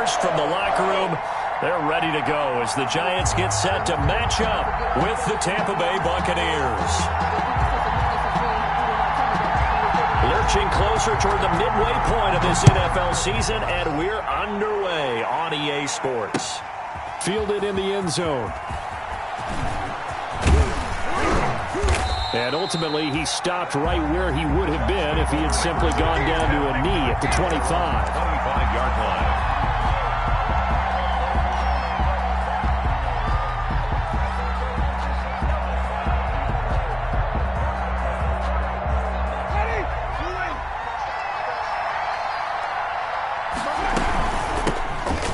dispersed from the locker room. They're ready to go as the Giants get set to match up with the Tampa Bay Buccaneers. Lurching closer toward the midway point of this NFL season, and we're underway on EA Sports. Fielded in the end zone. And ultimately, he stopped right where he would have been if he had simply gone down to a knee at the 25. 25-yard line.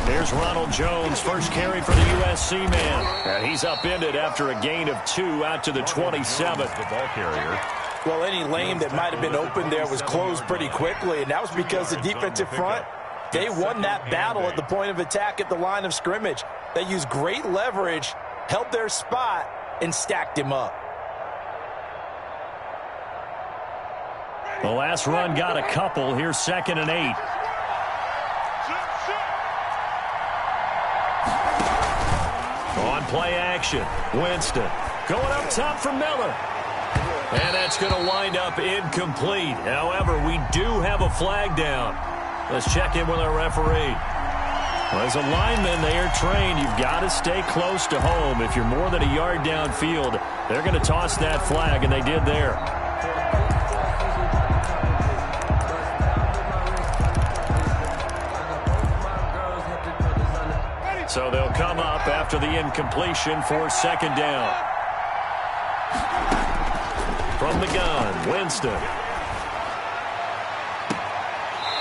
Here's Ronald Jones, first carry for the USC man. And he's upended after a gain of 2 out to the 27. The ball carrier. Well, any lane that might have been open there was closed pretty quickly, and that was because the defensive front, they won that battle at the point of attack at the line of scrimmage. They used great leverage, held their spot, and stacked him up. The last run got a couple. Here's 2nd and 8. On play action, Winston going up top for Miller. And that's going to wind up incomplete. However, we do have a flag down. Let's check in with our referee. Well, as a lineman, they are trained. You've got to stay close to home. If you're more than a yard downfield, they're going to toss that flag, and they did there. So they'll come up after the incompletion for 2nd down. From the gun, Winston.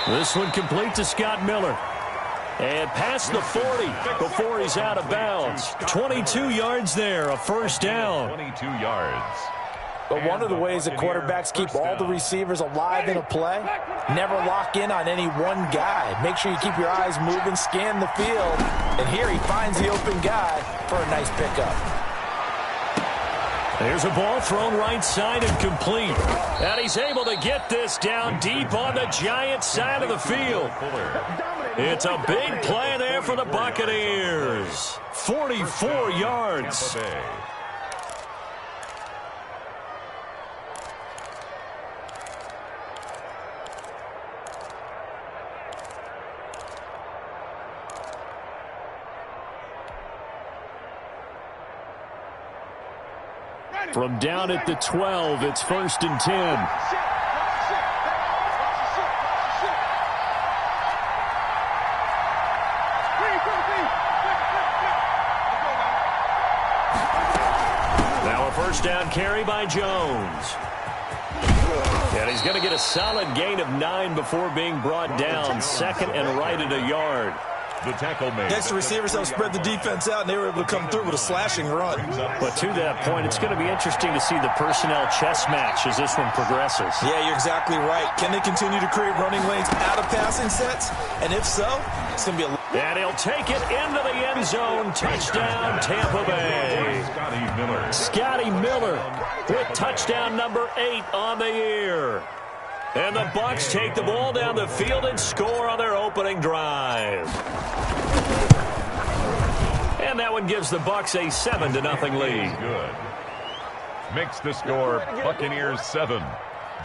This one complete to Scott Miller. And past the 40 before he's out of bounds. 22 yards there, a first down. 22 yards. But one of the ways that quarterbacks keep all the receivers alive in a play, never lock in on any one guy. Make sure you keep your eyes moving, scan the field. And here he finds the open guy for a nice pickup. There's a ball thrown right side and complete. And he's able to get this down deep on the Giants side of the field. It's a big play there for the Buccaneers. 44 yards. From down at the 12, it's 1st and 10. Now a first down carry by Jones. And he's going to get a solid gain of 9 before being brought down. 2nd and right at a yard. The tackle made. Next, the receivers have spread the defense out, and they were able to come through with a slashing run. But to that point, it's going to be interesting to see the personnel chess match as this one progresses. Yeah, you're exactly right. Can they continue to create running lanes out of passing sets? And if so, it's going to be a... And he'll take it into the end zone. Touchdown, Tampa Bay. Scotty Miller with touchdown number 8 on the year. And the Bucs take the ball down the field and score on their opening drive. And that one gives the Bucs a 7-0 lead. Good. Makes the score Buccaneers 7,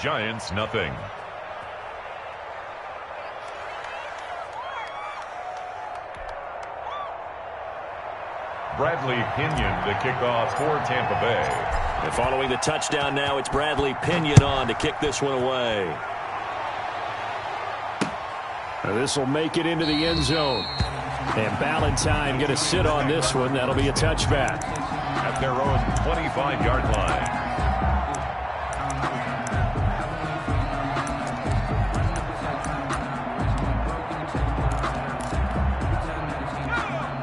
Giants nothing. Bradley Pinion to kick off for Tampa Bay. And following the touchdown now, it's Bradley Pinion on to kick this one away. This will make it into the end zone. And Ballantyne going to sit on this one. That'll be a touchback. At their own 25-yard line.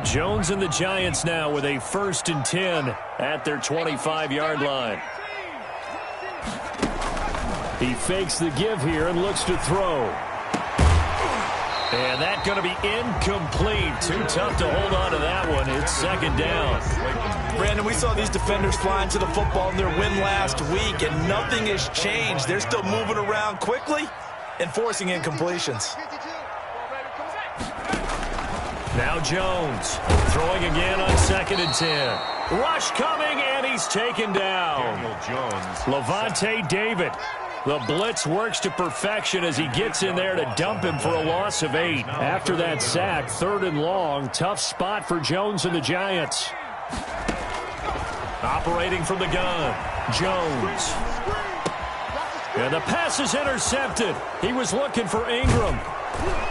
Jones and the Giants now with a 1st and 10 at their 25-yard line. He fakes the give here and looks to throw. And that's going to be incomplete. Too tough to hold on to that one. It's 2nd down. Brandon, we saw these defenders flying to the football in their win last week, and nothing has changed. They're still moving around quickly and forcing incompletions. Now Jones throwing again on 2nd and 10. Rush coming, and he's taken down. Daniel Jones. Levante David. The blitz works to perfection as he gets in there to dump him for a loss of 8. After that sack, 3rd and long. Tough spot for Jones and the Giants. Operating from the gun, Jones. And the pass is intercepted. He was looking for Ingram.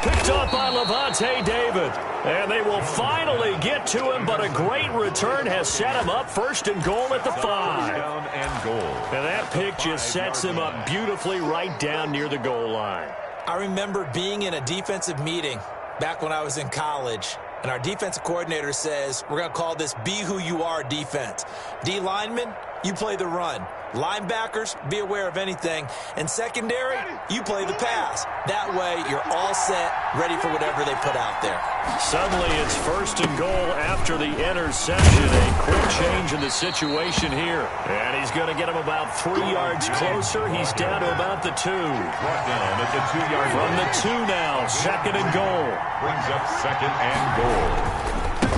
Picked up by Levante David. And they will finally get to him, but a great return has set him up 1st and goal at the 5. Down and goal. And that pick just sets him up beautifully right down near the goal line. I remember being in a defensive meeting back when I was in college, and our defensive coordinator says, we're going to call this Be Who You Are defense. D linemen, you play the run. Linebackers, be aware of anything. And secondary, you play the pass. That way, you're all set, ready for whatever they put out there. Suddenly, it's 1st and goal after the interception. A quick change in the situation here. And he's going to get him about 3 yards closer. He's down to about the 2. Brought down at the 2-yard line. From the 2 now, 2nd and goal. Brings up 2nd and goal.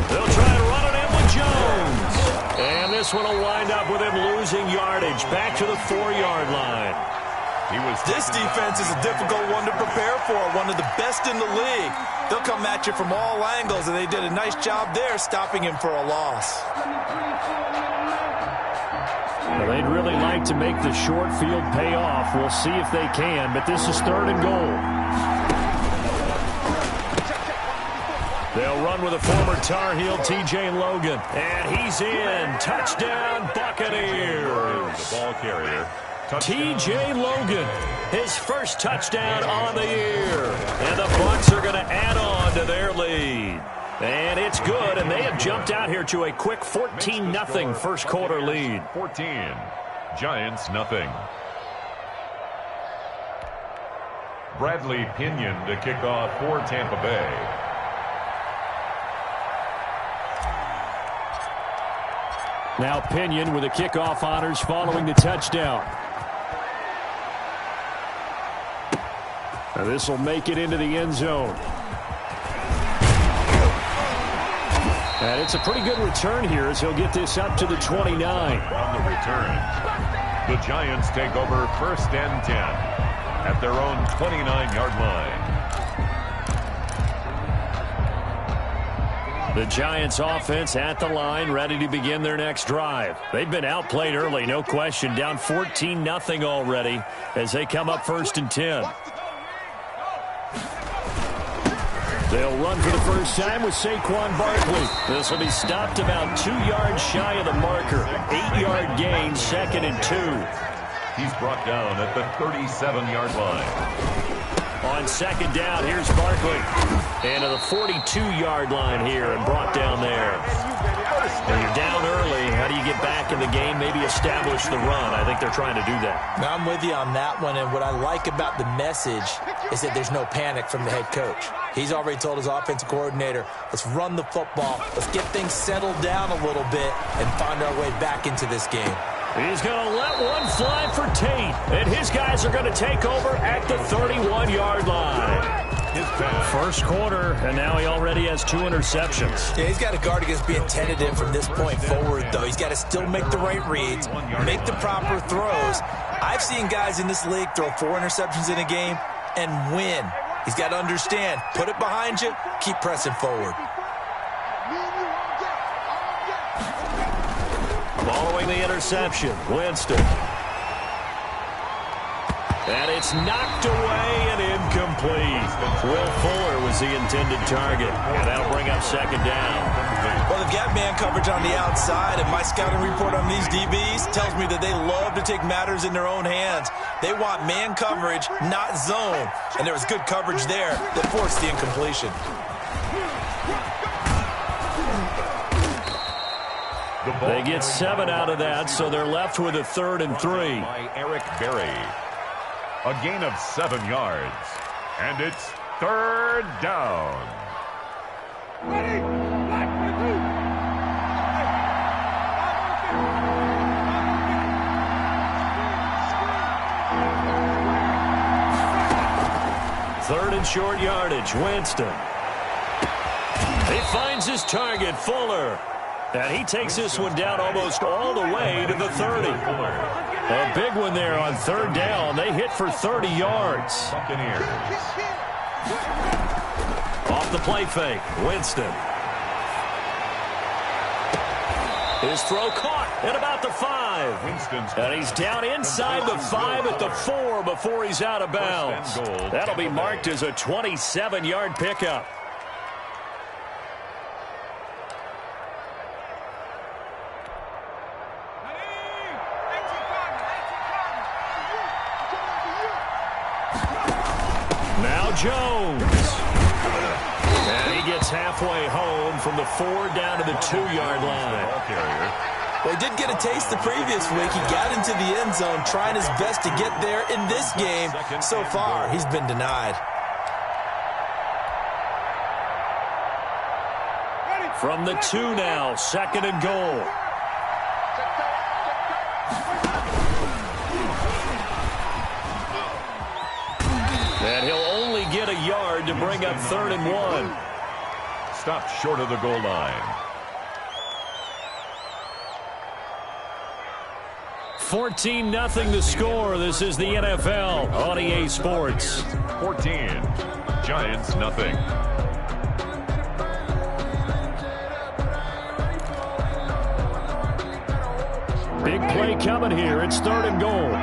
They'll try to run it in with Jones. And this one will wind up with him losing yardage back to the 4-yard line. This defense is a difficult one to prepare for, one of the best in the league. They'll come at you from all angles, and they did a nice job there stopping him for a loss. Well, they'd really like to make the short field pay off. We'll see if they can, but this is 3rd and goal. They'll run with a former Tar Heel, T.J. Logan. And he's in. Touchdown, Buccaneers. The ball carrier. T.J. Logan, his first touchdown on the year. And the Bucs are going to add on to their lead. And it's good, and they have jumped out here to a quick 14-0 first quarter lead. 14. Giants nothing. Bradley Pinion to kick off for Tampa Bay. Now Pinion with the kickoff honors following the touchdown. Now this will make it into the end zone. And it's a pretty good return here as he'll get this up to the 29. On the return, the Giants take over 1st and 10 at their own 29-yard line. The Giants offense at the line, ready to begin their next drive. They've been outplayed early, no question, down 14-0 already as they come up 1st and 10. They'll run for the first time with Saquon Barkley. This will be stopped about 2 yards shy of the marker. 8-yard gain, 2nd and 2. He's brought down at the 37-yard line. On 2nd down, here's Barkley. And to the 42-yard line here and brought down there. When you're down early, how do you get back in the game? Maybe establish the run. I think they're trying to do that. Now, I'm with you on that one, and what I like about the message is that there's no panic from the head coach. He's already told his offensive coordinator, let's run the football, let's get things settled down a little bit and find our way back into this game. He's going to let one fly for Tate, and his guys are going to take over at the 31-yard line. First quarter, and now he already has 2 interceptions. Yeah, he's got to guard against being tentative from this point forward, though. He's got to still make the right reads, make the proper throws. I've seen guys in this league throw 4 interceptions in a game and win. He's got to understand, put it behind you, keep pressing forward. Following the interception, Winston. And it's knocked away and incomplete. Will Fuller was the intended target. And that'll bring up 2nd down. Well, they've got man coverage on the outside, and my scouting report on these DBs tells me that they love to take matters in their own hands. They want man coverage, not zone. And there was good coverage there that forced the incompletion. They get 7 out of that, so they're left with a 3rd and 3. By Eric Berry. A gain of 7 yards. And it's 3rd down. Ready? Third and short yardage. Winston. He finds his target, Fuller. And he takes this one down almost all the way to the 30. A big one there on third down. They hit for 30 yards. Buccaneers. Off the play fake, Winston. His throw caught at about the 5. And he's down inside the 5 at the 4 before he's out of bounds. That'll be marked as a 27-yard pickup. Now Jones. And he gets halfway home from the 4 down to the 2-yard line. Well, he did get a taste the previous week. He got into the end zone trying his best to get there in this game. So far, he's been denied. From the 2 now, 2nd and goal. And he'll only get a yard to bring up 3rd and 1. Stopped short of the goal line. 14-0 the score. This is the NFL on EA Sports. 14. Giants, nothing. Big play coming here. It's 3rd and goal.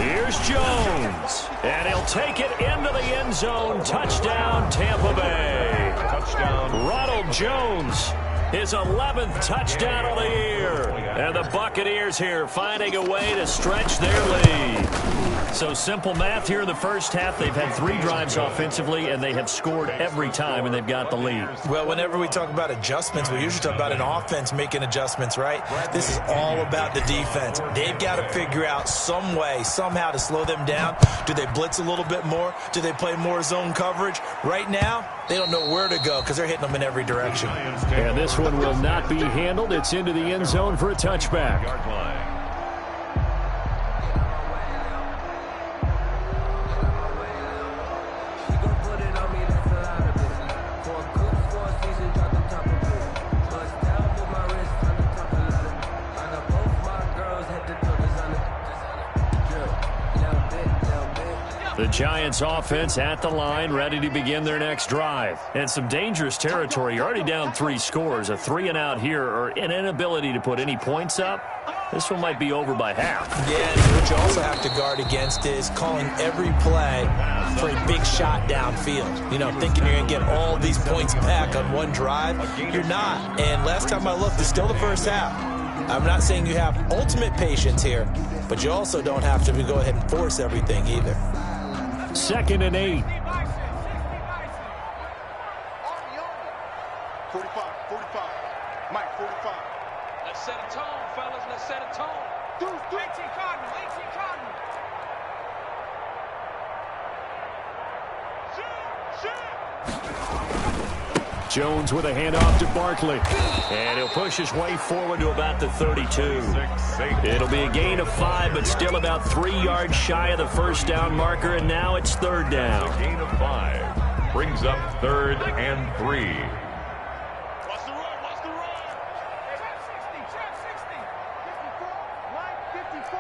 Here's Jones. And he'll take it into the end zone. Touchdown, Tampa Bay. Touchdown. Ronald Jones, his 11th touchdown of the year. And the Buccaneers here finding a way to stretch their lead. So simple math here in the first half. They've had 3 drives offensively, and they have scored every time, and they've got the lead. Well, whenever we talk about adjustments, we usually talk about an offense making adjustments, right? This is all about the defense. They've got to figure out some way, somehow to slow them down. Do they blitz a little bit more? Do they play more zone coverage? Right now, they don't know where to go because they're hitting them in every direction. And this one will not be handled. It's into the end zone for a touchback. Yard line. The Giants offense at the line, ready to begin their next drive. And some dangerous territory. You're already down 3 scores. A 3-and-out here, or an inability to put any points up. This one might be over by half. Yeah, and what you also have to guard against is calling every play for a big shot downfield. You know, thinking you're going to get all these points back on one drive. You're not. And last time I looked, it's still the first half. I'm not saying you have ultimate patience here, but you also don't have to go ahead and force everything either. 2nd and 8. 45, 45. Mike, 45. Let's set a tone, fellas. Let's set a tone. 18 Cardinal, 18 Cardinal. Jones with a handoff to Barkley. And he'll push his way forward to about the 32. It'll be a gain of 5, but still about 3 yards shy of the first down marker, and now it's 3rd down. A gain of 5. Brings up 3rd and 3. What's the run? What's the run? Check 60. 54.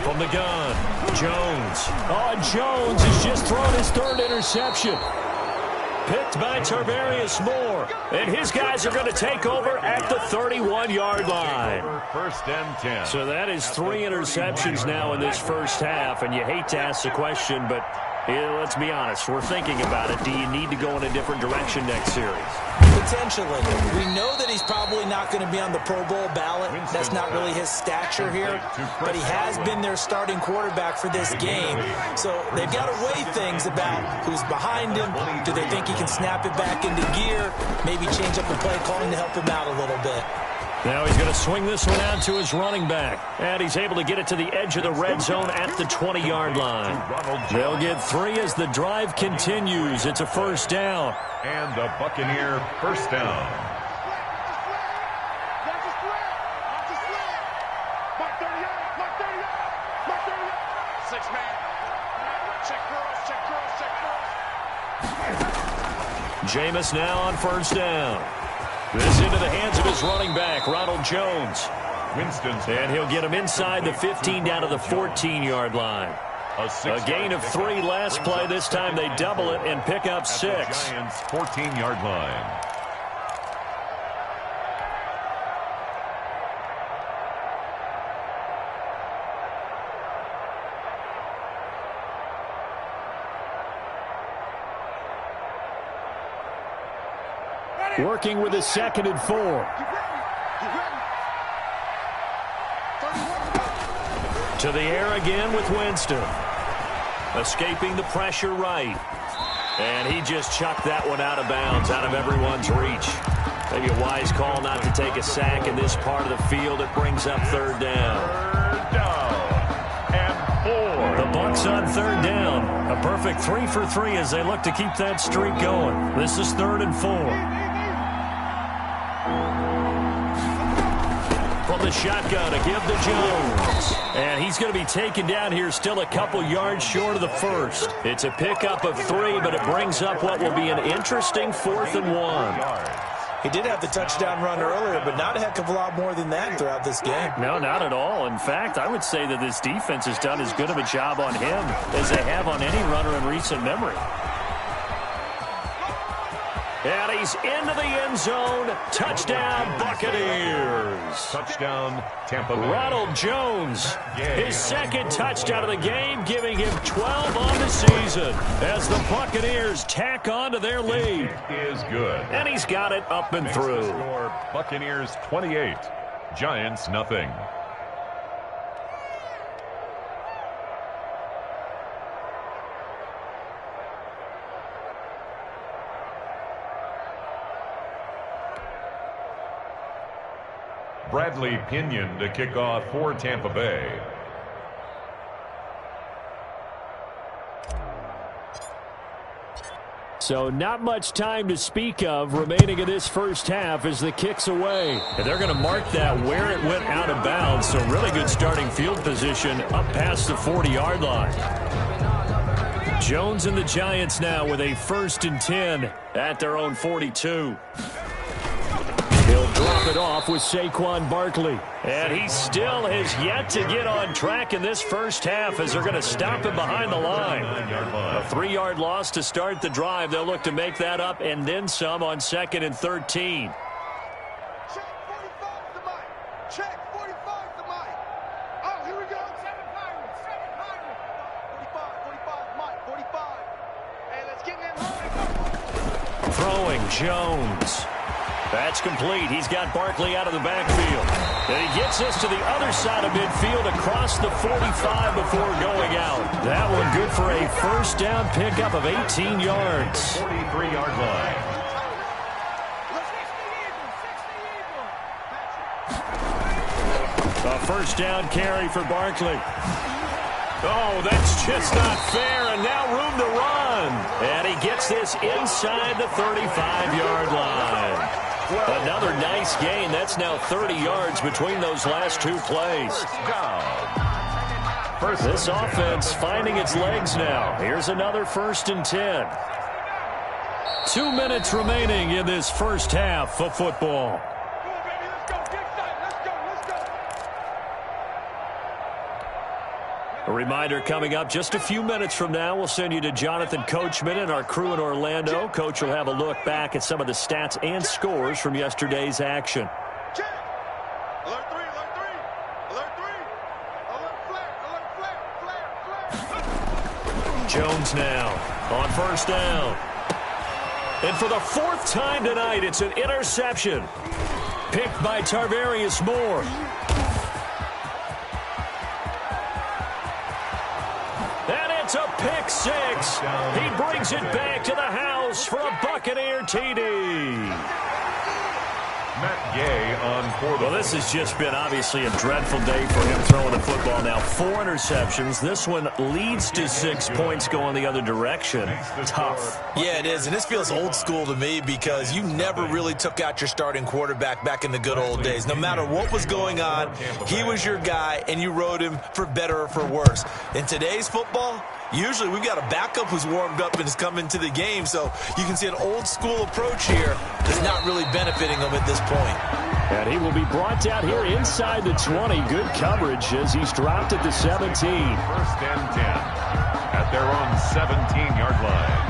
From the gun, Jones. Oh, Jones has just thrown his 3rd interception. Picked by Tarvarius Moore. And his guys are going to take over at the 31-yard line. 1st and 10. So that is 3 interceptions now in this first half. And you hate to ask the question, but let's be honest. We're thinking about it. Do you need to go in a different direction next series? Potentially. We know that he's probably not going to be on the Pro Bowl ballot. That's not really his stature here. But he has been their starting quarterback for this game. So they've got to weigh things about who's behind him. Do they think he can snap it back into gear? Maybe change up the play calling to help him out a little bit. Now he's going to swing this one out to his running back. And he's able to get it to the edge of the red zone at the 20-yard line. They'll get 3 as the drive continues. It's a 1st down. And the Buccaneer 1st down. That's a spread. Mark 38. Mark 38. Jameis now on first down. This into the hands of his running back, Ronald Jones. And he'll get him inside the 15 down to the 14-yard line. A gain of 3 last play. This time they double it and pick up 6. Giants' 14-yard line. Working with a 2nd and 4. To the air again with Winston. Escaping the pressure right. And he just chucked that one out of bounds, out of everyone's reach. Maybe a wise call not to take a sack in this part of the field. It brings up 3rd down. 3rd down and 4. The Bucs on 3rd down. A perfect 3 for 3 as they look to keep that streak going. This is 3rd and 4. From the shotgun to give to Jones. And he's going to be taken down here still a couple yards short of the first. It's a pickup of 3, but it brings up what will be an interesting 4th and 1. He did have the touchdown run earlier, but not a heck of a lot more than that throughout this game. No, not at all. In fact, I would say that this defense has done as good of a job on him as they have on any runner in recent memory. And he's into the end zone. Touchdown, Buccaneers. Touchdown, Tampa Bay. Ronald Jones, his 2nd touchdown of the game, giving him 12 on the season as the Buccaneers tack on to their lead. It is good. And he's got it up and Makes the through. score Buccaneers 28, Giants nothing. Bradley Pinion to kick off for Tampa Bay. So not much time to speak of remaining in this first half as the kick's away. And they're going to mark that where it went out of bounds. So really good starting field position up past the 40-yard line. Jones and the Giants now with a 1st and 10 at their own 42. He'll drop it off with Saquon Barkley. And he still has yet to get on track in this first half as they're going to stop him behind the line. A 3-yard loss to start the drive. They'll look to make that up and then some on 2nd and 13. Check 45 to Mike. Check 45 to Mike. Oh, here we go. 700. 45, Mike. 45. Hey, let's get in there. Throwing Jones. That's complete. He's got Barkley out of the backfield. And he gets this to the other side of midfield across the 45 before going out. That one good for a 1st down pickup of 18 yards. 43-yard line. A 1st down carry for Barkley. Oh, that's just not fair, and now room to run. And he gets this inside the 35-yard line. Another nice gain. That's now 30 yards between those last 2 plays. This offense finding its legs now. Here's another 1st and 10. 2 minutes remaining in this first half of football. A reminder coming up just a few minutes from now, we'll send you to Jonathan Coachman and our crew in Orlando. Coach will have a look back at some of the stats and scores from yesterday's action. Alert 3, alert 3, alert 3, alert flare. Jones now on 1st down. And for the 4th time tonight, it's an interception. Picked by Tarvarius Moore. It's a pick 6. He brings it back to the house for a Buccaneer TD. Matt Yay on fourth. Well, this has just been obviously a dreadful day for him throwing the football. Now 4 interceptions. This one leads to 6 points going the other direction. Tough. Yeah, it is, and this feels old school to me because you never really took out your starting quarterback back in the good old days. No matter what was going on, he was your guy, and you rode him for better or for worse. In today's football, usually we've got a backup who's warmed up and is coming to the game, so you can see an old school approach here that's not really benefiting them at this point. And he will be brought down here inside the 20. Good coverage as he's dropped at the 17. 1st and 10 at their own 17-yard line.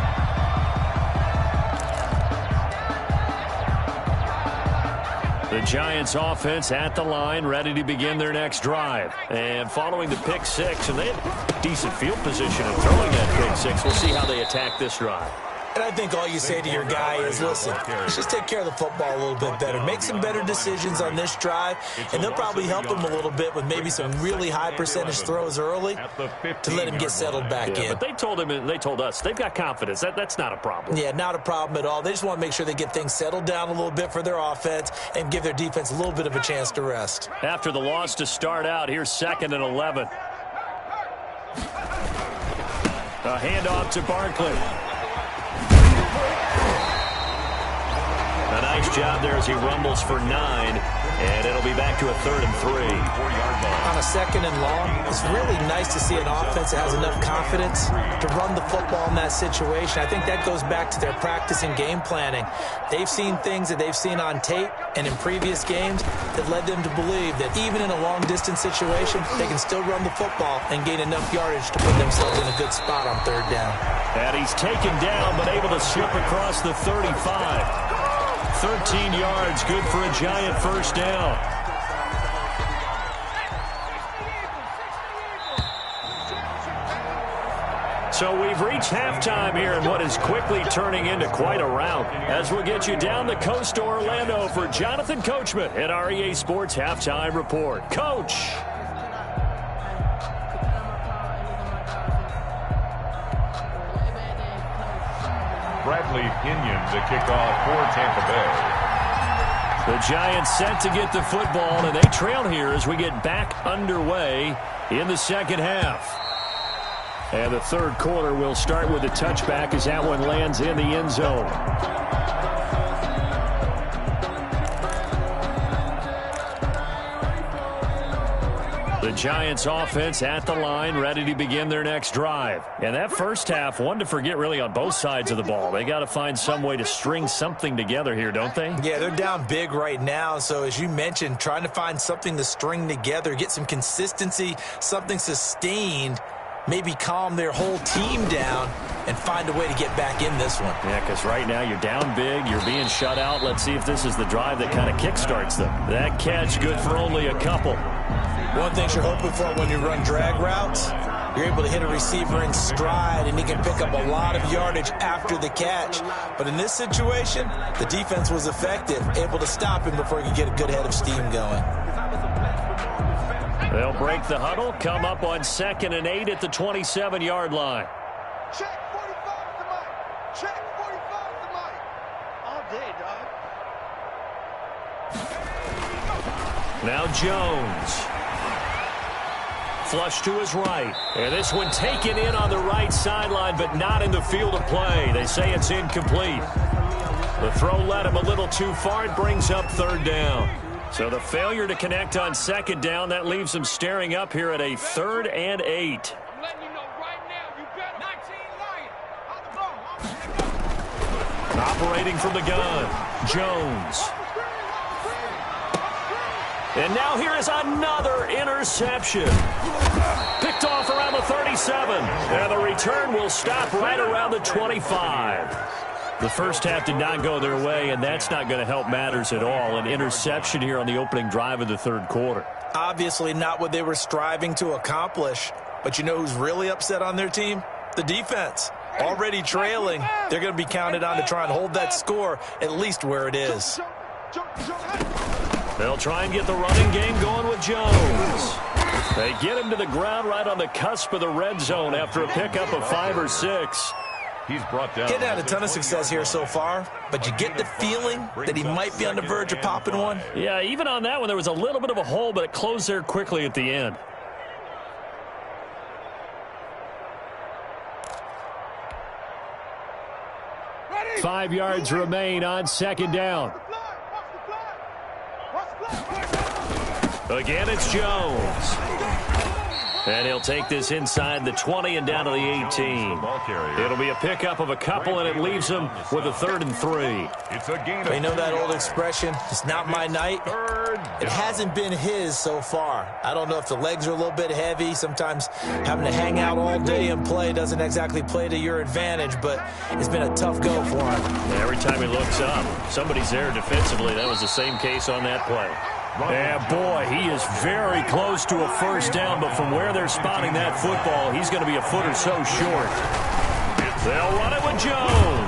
The Giants offense at the line, ready to begin their next drive. And following the pick 6, and they had decent field position in throwing that pick 6. We'll see how they attack this drive. And I think all you say to your guy is, listen, let's just take care of the football a little bit better. Make some better decisions on this drive, and they'll probably help him a little bit with maybe some really high percentage throws early to let him get settled back in. But they told him, and they told us, they've got confidence. That's not a problem. Yeah, not a problem at all. They just want to make sure they get things settled down a little bit for their offense and give their defense a little bit of a chance to rest. After the loss to start out, here's 2nd and 11. A handoff to Barkley. A nice job there as he rumbles for 9, and it'll be back to a 3rd and 3. On a 2nd and long, it's really nice to see an offense that has enough confidence to run the football in that situation. I think that goes back to their practice and game planning. They've seen things that they've seen on tape and in previous games that led them to believe that even in a long-distance situation, they can still run the football and gain enough yardage to put themselves in a good spot on 3rd down. And he's taken down, but able to slip across the 35. 13 yards, good for a Giant 1st down. So we've reached halftime here in what is quickly turning into quite a rout. As we'll get you down the coast to Orlando for Jonathan Coachman at our EA Sports Halftime Report. Coach. Bradley Pinion to kick off for Tampa Bay. The Giants set to get the football, and they trail here as we get back underway in the 2nd half. And the 3rd quarter will start with a touchback as that one lands in the end zone. The Giants offense at the line, ready to begin their next drive. And that first half, one to forget really on both sides of the ball. They got to find some way to string something together here, don't they? Yeah, they're down big right now. So as you mentioned, trying to find something to string together, get some consistency, something sustained, maybe calm their whole team down and find a way to get back in this one. Yeah, because right now you're down big, you're being shut out. Let's see if this is the drive that kind of kickstarts them. That catch good for only a couple. One thing you're hoping for when you run drag routes, you're able to hit a receiver in stride, and he can pick up a lot of yardage after the catch. But in this situation, the defense was effective, able to stop him before he could get a good head of steam going. They'll break the huddle, come up on 2nd and 8 at the 27-yard line. Check 45 to Mike. Check 45 to Mike. All day, dog. Now Jones. Flush to his right. And this one taken in on the right sideline, but not in the field of play. They say it's incomplete. The throw led him a little too far. It brings up 3rd down. So the failure to connect on 2nd down, that leaves them staring up here at a 3rd and 8. I'm letting you know right now, you better. 19 Lion. Operating from the gun, Jones. And now here is another interception. Picked off around the 37. And the return will stop right around the 25. The first half did not go their way, and that's not going to help matters at all. An interception here on the opening drive of the 3rd quarter. Obviously not what they were striving to accomplish. But you know who's really upset on their team? The defense. Already trailing, they're going to be counted on to try and hold that score at least where it is. They'll try and get the running game going with Jones. They get him to the ground right on the cusp of the red zone after a pickup of 5 or 6. He's brought down. Getting had a ton of success here so far, but you get the feeling that he might be on the verge of popping one. Yeah, even on that one, there was a little bit of a hole, but it closed there quickly at the end. Ready. 5 yards remain on second down. Again, it's Jones. And he'll take this inside the 20 and down to the 18. It'll be a pickup of a couple, and it leaves him with a 3rd and 3. It's a gain. You know that old expression, it's not my night? It hasn't been his so far. I don't know if the legs are a little bit heavy. Sometimes having to hang out all day and play doesn't exactly play to your advantage, but it's been a tough go for him. Every time he looks up, somebody's there defensively. That was the same case on that play. And boy, he is very close to a first down, but from where they're spotting that football, he's going to be a foot or so short. They'll run it with Jones.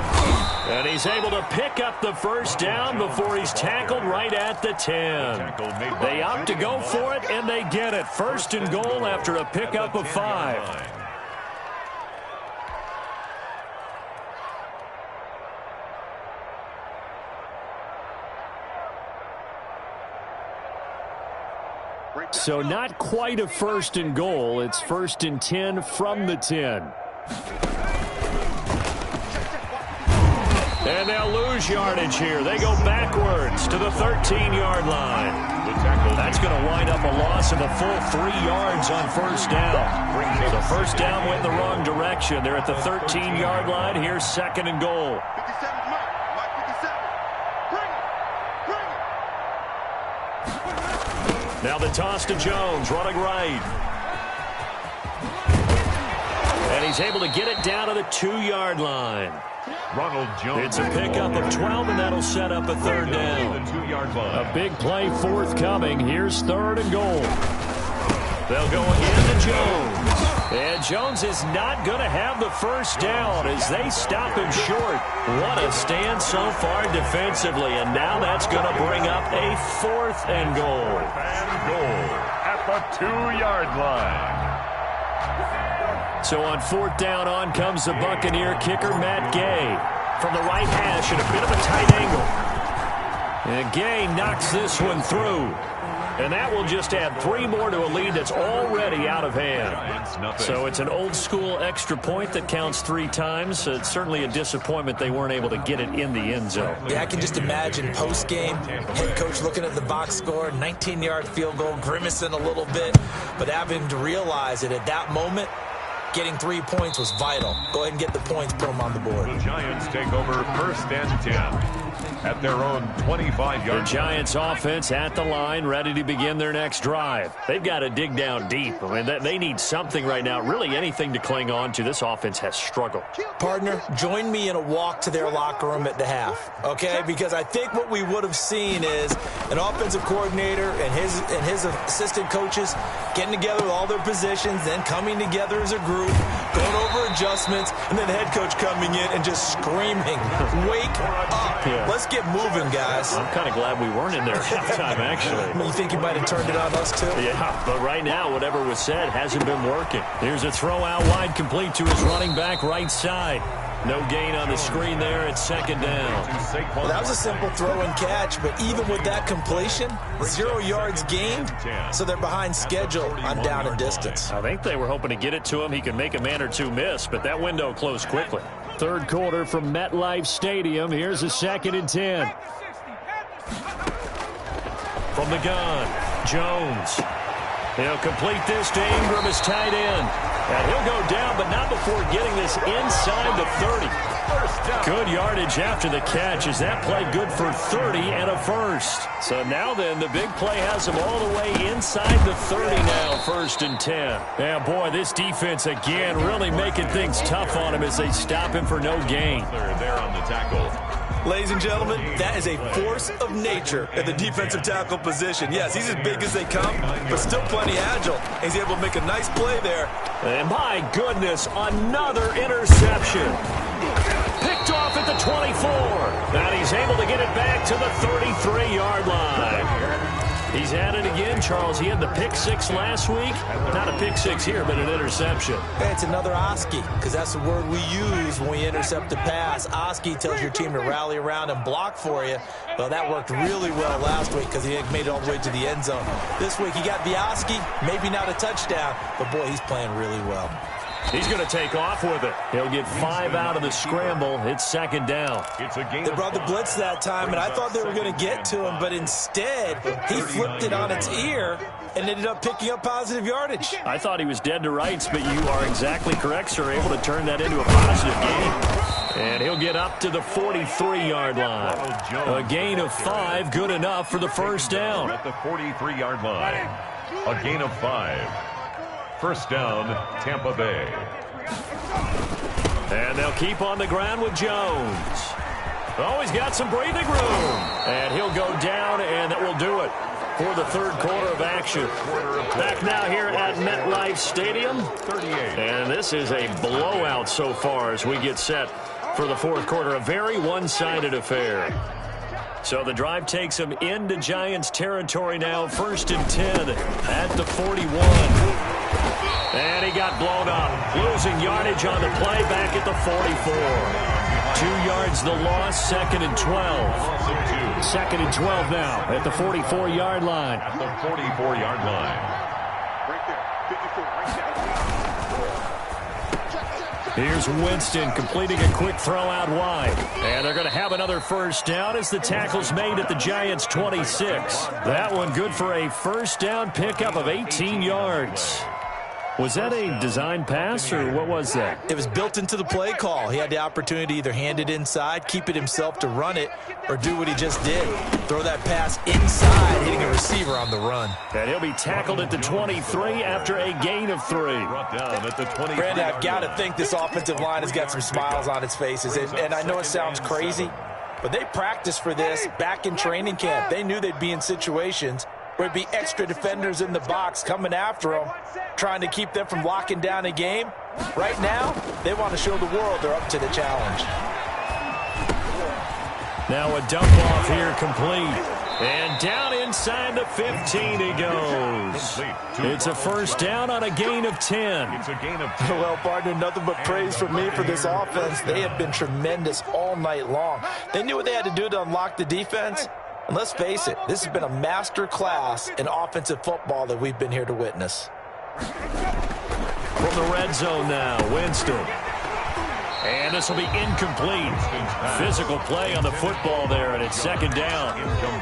And he's able to pick up the first down before he's tackled right at the 10. They opt to go for it, and they get it. 1st and goal after a pickup of 5. So not quite a 1st and goal. It's 1st and 10 from the 10. And they'll lose yardage here. They go backwards to the 13-yard line. That's going to wind up a loss of a full 3 yards on 1st down. The 1st down went in the wrong direction. They're at the 13-yard line. Here's 2nd and goal. 57 Mike. Mike 57. Bring it. Now the toss to Jones, running right. And he's able to get it down to the 2-yard line. Ronald Jones. It's a pickup of 12, and that'll set up a 3rd down. A big play forthcoming. Here's 3rd and goal. They'll go again to Jones. And Jones is not going to have the first down as they stop him short. What a stand so far defensively, and now that's going to bring up a 4th and goal. And goal at the 2-yard line. So on 4th down, on comes the Buccaneer kicker, Matt Gay. From the right hash at a bit of a tight angle. And Gay knocks this one through. And that will just add 3 more to a lead that's already out of hand. So it's an old-school extra point that counts 3 times. It's certainly a disappointment they weren't able to get it in the end zone. Yeah, I can just imagine post-game, head coach looking at the box score, 19-yard field goal, grimacing a little bit, but having to realize that at that moment, getting 3 points was vital. Go ahead and get the points, put them on the board. The Giants take over 1st and 10 at their own 25-yard. The Giants offense at the line, ready to begin their next drive. They've got to dig down deep. I mean, they need something right now, really anything to cling on to. This offense has struggled. Partner, join me in a walk to their locker room at the half, okay? Because I think what we would have seen is an offensive coordinator and his assistant coaches getting together with all their positions, then coming together as a group, going over adjustments, and then the head coach coming in and just screaming, wake up. Yeah. Let's get moving, guys. I'm kind of glad we weren't in there at halftime, actually. You think you might have turned it on us, too? Yeah, but right now, whatever was said hasn't been working. Here's a throw out wide, complete to his running back right side. No gain on the screen there at 2nd down. Well, that was a simple throw and catch, but even with that completion, 0 yards gained, so they're behind schedule on down and distance. I think they were hoping to get it to him. He could make a man or 2 miss, but that window closed quickly. 3rd quarter from MetLife Stadium. Here's a 2nd and 10. From the gun, Jones. He'll complete this to Ingram as tight end. And he'll go down, but not before getting this inside the 30. Good yardage after the catch. Is that play good for 30 and a first? So now then, the big play has him all the way inside the 30 now, 1st and 10. Yeah, boy, this defense again really making things tough on him as they stop him for no gain. They're there on the tackle. Ladies and gentlemen, that is a force of nature at the defensive tackle position. Yes, he's as big as they come, but still plenty agile. He's able to make a nice play there. And my goodness, another interception. Picked off at the 24. And he's able to get it back to the 33-yard line. He's at it again, Charles. He had the pick six last week. Not a pick six here, but an interception. Hey, it's another Oski, because that's the word we use when we intercept a pass. Oski tells your team to rally around and block for you. Well, that worked really well last week because he made it all the way to the end zone. This week he got the Oski, maybe not a touchdown, but boy, he's playing really well. He's going to take off with it. He'll get 5 out of the scramble. It's second down. They brought the blitz that time, and I thought they were going to get to him, but instead he flipped it on its ear and ended up picking up positive yardage. I thought he was dead to rights, but you are exactly correct, sir. Able to turn that into a positive gain. And he'll get up to the 43-yard line. A gain of 5, good enough for the first down. At the 43-yard line. A gain of 5. First down, Tampa Bay. And they'll keep on the ground with Jones. Oh, he's got some breathing room. And he'll go down, and that will do it for the third quarter of action. Back now here at MetLife Stadium. 38. And this is a blowout so far as we get set for the fourth quarter. A very one-sided affair. So the drive takes him into Giants territory now. 1st and 10 at the 41. And he got blown up. Losing yardage on the play back at the 44. 2 yards the loss, 2nd and 12. 2nd and 12 now at the 44-yard line. At the 44-yard line. Right there. 54. Right down. Here's Winston completing a quick throw out wide. And they're going to have another first down as the tackle's made at the Giants' 26. That one good for a first down pickup of 18 yards. Was that a design pass, or what was that? It was built into the play call. He had the opportunity to either hand it inside, keep it himself to run it, or do what he just did. Throw that pass inside, hitting a receiver on the run. And he'll be tackled at the 23 after a gain of 3. Brought down at the 20. Brandon, I've got to think this offensive line has got some smiles on its faces. And I know it sounds crazy, but they practiced for this back in training camp. They knew they'd be in situations where it'd be extra defenders in the box coming after them, trying to keep them from locking down a game. Right now, they want to show the world they're up to the challenge. Now a dump off here complete. And down inside the 15 he goes. It's a first down on a gain of 10. It's a gain of 10. Well, partner, nothing but praise from me for this offense. They have been tremendous all night long. They knew what they had to do to unlock the defense. And let's face it, this has been a master class in offensive football that we've been here to witness. From the red zone now, Winston. And this will be incomplete. Physical play on the football there, and it's second down.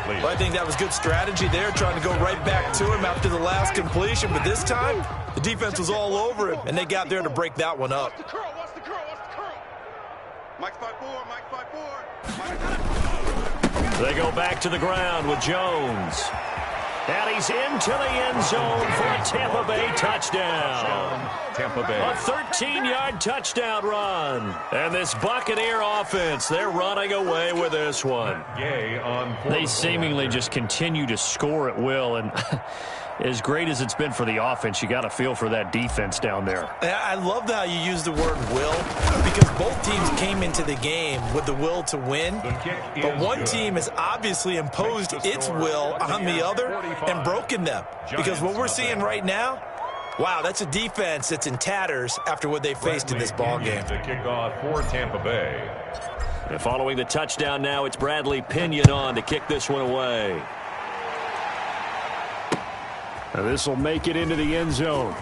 Well, I think that was good strategy there, trying to go right back to him after the last completion. But this time, the defense was all over him, and they got there to break that one up. Watch the curl. Watch the curl. Watch the curl. Mike 5-4. Mike 5-4. They go back to the ground with Jones. And he's into the end zone for a Tampa Bay touchdown. Tampa Bay. A 13-yard touchdown run. And this Buccaneer offense, they're running away with this one. Gay on They seemingly just continue to score at will. And as great as it's been for the offense, you got to feel for that defense down there. I love how you use the word will, because both teams came into the game with the will to win. But one team has obviously imposed its will on the other and broken them. Because what we're seeing right now, wow, that's a defense that's in tatters after what they faced in this ballgame. The kickoff for Tampa Bay. And following the touchdown now, it's Bradley Pinion on to kick this one away. Now this will make it into the end zone.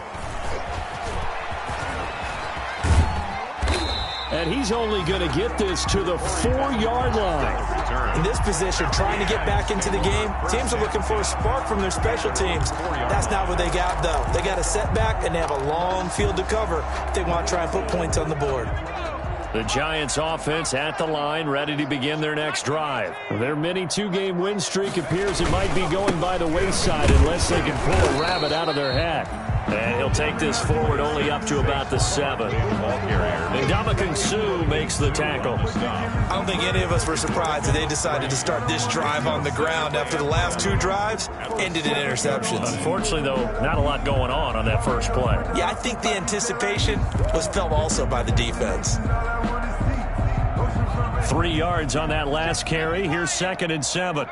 And he's only going to get this to the 4-yard line. In this position, trying to get back into the game, teams are looking for a spark from their special teams. That's not what they got, though. They got a setback, and they have a long field to cover if they want to try and put points on the board. The Giants offense at the line, ready to begin their next drive. Their mini 2-game win streak appears it might be going by the wayside unless they can pull a rabbit out of their hat. And he'll take this forward only up to about the 7. And Ndamukong Suh makes the tackle. I don't think any of us were surprised that they decided to start this drive on the ground after the last 2 drives ended in interceptions. Unfortunately, though, not a lot going on that first play. Yeah, I think the anticipation was felt also by the defense. 3 yards on that last carry. Here's 2nd and 7. I know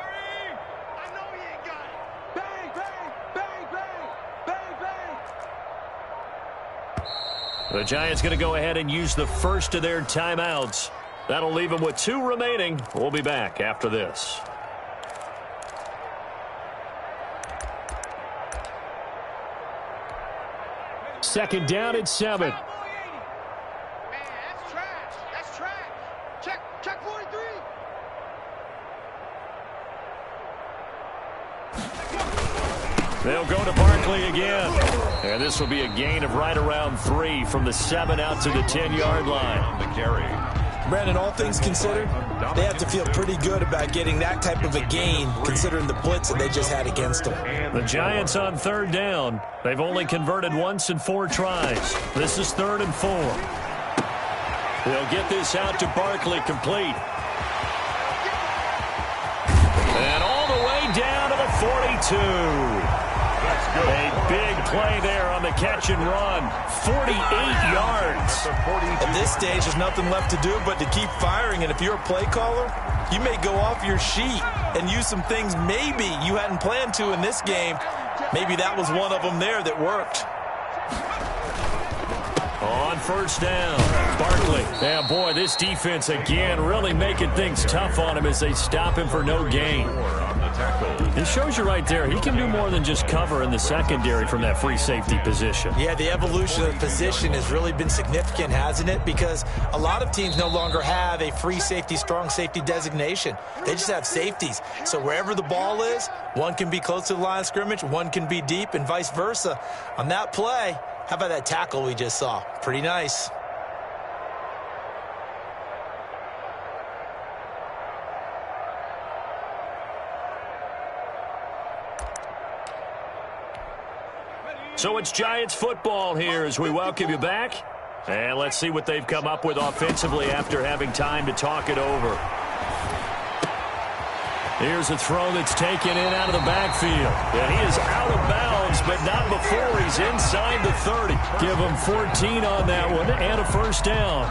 he ain't got it. Bang. The Giants going to go ahead and use the first of their timeouts. That'll leave them with 2 remaining. We'll be back after this. Second down at 7. Man, that's trash. That's trash. Check 43. They'll go to Barkley again. And this will be a gain of right around 3 from the 7 out to the 10-yard line. On the carry. Brandon, all things considered, they have to feel pretty good about getting that type of a gain, considering the blitz that they just had against them. The Giants on 3rd down. They've only converted once in 4 tries. This is 3rd and 4. They'll get this out to Barkley, complete. And all the way down to the 42. A big play there on the catch and run. 48 yards. At this stage, there's nothing left to do but to keep firing. And if you're a play caller, you may go off your sheet and use some things maybe you hadn't planned to in this game. Maybe that was one of them there that worked. On 1st down, Barkley. Yeah, boy, this defense again really making things tough on him as they stop him for no gain. It shows you right there, he can do more than just cover in the secondary from that free safety position. Yeah, the evolution of the position has really been significant, hasn't it? Because a lot of teams no longer have a free safety, strong safety designation. They just have safeties. So wherever the ball is, one can be close to the line of scrimmage, one can be deep, and vice versa. On that play, how about that tackle we just saw? Pretty nice. So it's Giants football here as we welcome you back. And let's see what they've come up with offensively after having time to talk it over. Here's a throw that's taken in out of the backfield. And he is out of bounds, but not before he's inside the 30. Give him 14 on that one and a 1st down.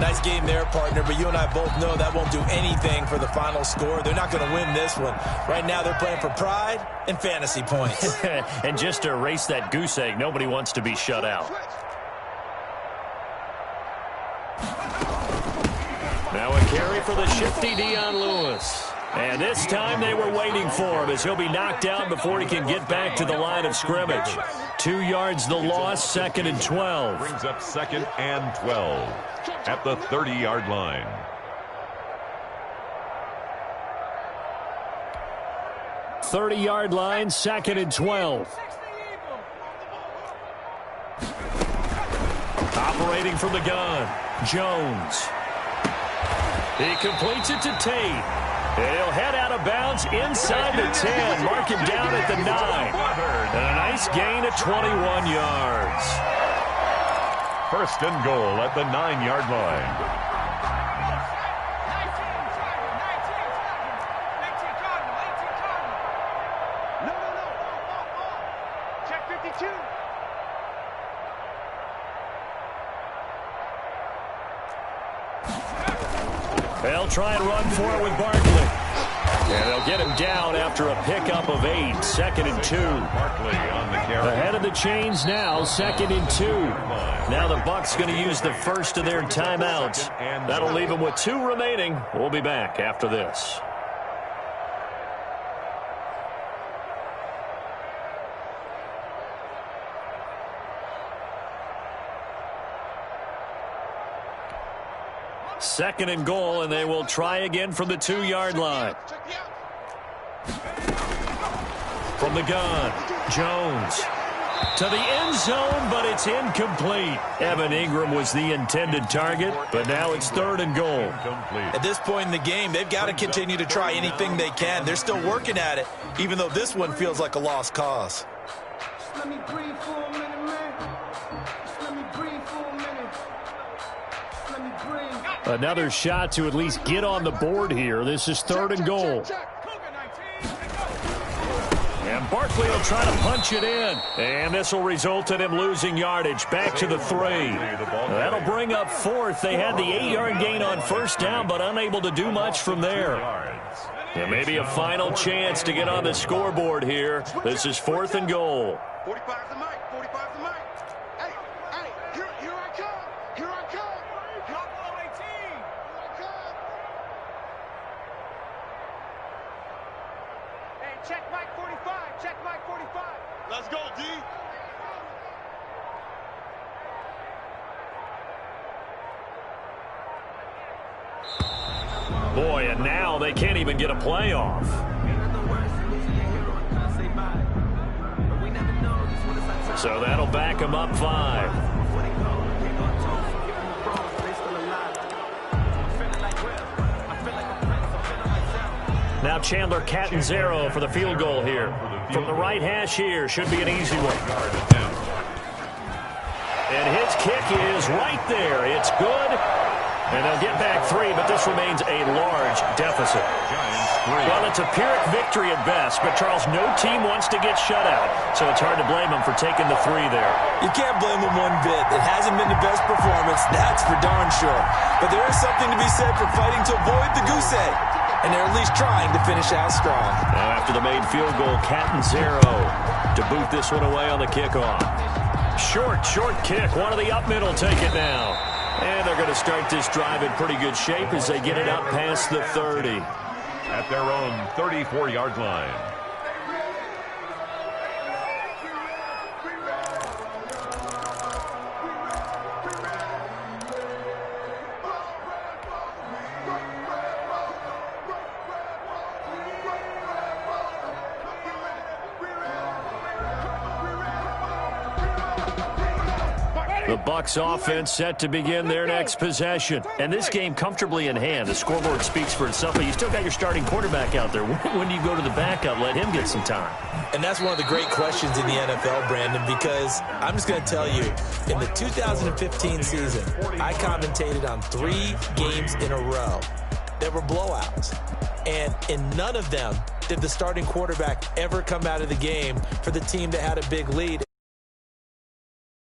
Nice game there, partner, but you and I both know that won't do anything for the final score. They're not going to win this one. Right now, they're playing for pride and fantasy points. And just to erase that goose egg, nobody wants to be shut out. Now a carry for the shifty Dion Lewis. And this time they were waiting for him as he'll be knocked down before he can get back to the line of scrimmage. 2 yards the loss, 2nd and 12. Brings up 2nd and 12 at the 30-yard line. Thirty-yard line, 2nd and 12. Operating from the gun, Jones. He completes it to Tate. He'll head out of bounds inside the 10. Mark him down at the 9. And a nice gain of 21 yards. 1st and goal at the 9-yard line. They'll try and run for it with Barkley. And they'll get him down after a pickup of 8. 2nd and 2. Barkley on the carry. Ahead of the chains now, 2nd and 2. Now the Bucs going to use the first of their timeouts. That'll leave them with 2 remaining. We'll be back after this. Second and goal, and they will try again from the 2-yard line. From the gun, Jones to the end zone, but it's incomplete. Evan Ingram was the intended target, but now it's 3rd and goal. At this point in the game, they've got to continue to try anything they can. They're still working at it, even though this one feels like a lost cause. Let me breathe for a minute, man. Let me breathe for a minute. Let me breathe. Another shot to at least get on the board here. This is 3rd and goal. And Barkley will try to punch it in. And this will result in him losing yardage. Back to the 3. That'll bring up 4th. They had the 8-yard gain on 1st down, but unable to do much from there. And maybe a final chance to get on the scoreboard here. This is 4th and goal. 45 the mic. 45 the mic. Hey, here I Boy, and now they can't even get a playoff. So that'll back them up 5. Now Chandler Catanzaro for the field goal here. From the right hash here, should be an easy one. And his kick is right there. It's good. And they'll get back 3, but this remains a large deficit. Well, it's a Pyrrhic victory at best, but Charles, no team wants to get shut out, so it's hard to blame them for taking the 3 there. You can't blame them one bit. It hasn't been the best performance, that's for darn sure. But there is something to be said for fighting to avoid the goose egg. And they're at least trying to finish out strong. Now after the made field goal, Catanzaro to boot this one away on the kickoff. Short kick. One of the up middle take it now. And they're going to start this drive in pretty good shape as they get it up past the 30. At their own 34-yard line. The Bucs offense set to begin their next possession. And this game comfortably in hand. The scoreboard speaks for itself, but you still got your starting quarterback out there. When do you go to the backup? Let him get some time. And that's one of the great questions in the NFL, Brandon, because I'm just going to tell you, in the 2015 season, I commentated on 3 games in a row. There were blowouts. And in none of them did the starting quarterback ever come out of the game for the team that had a big lead.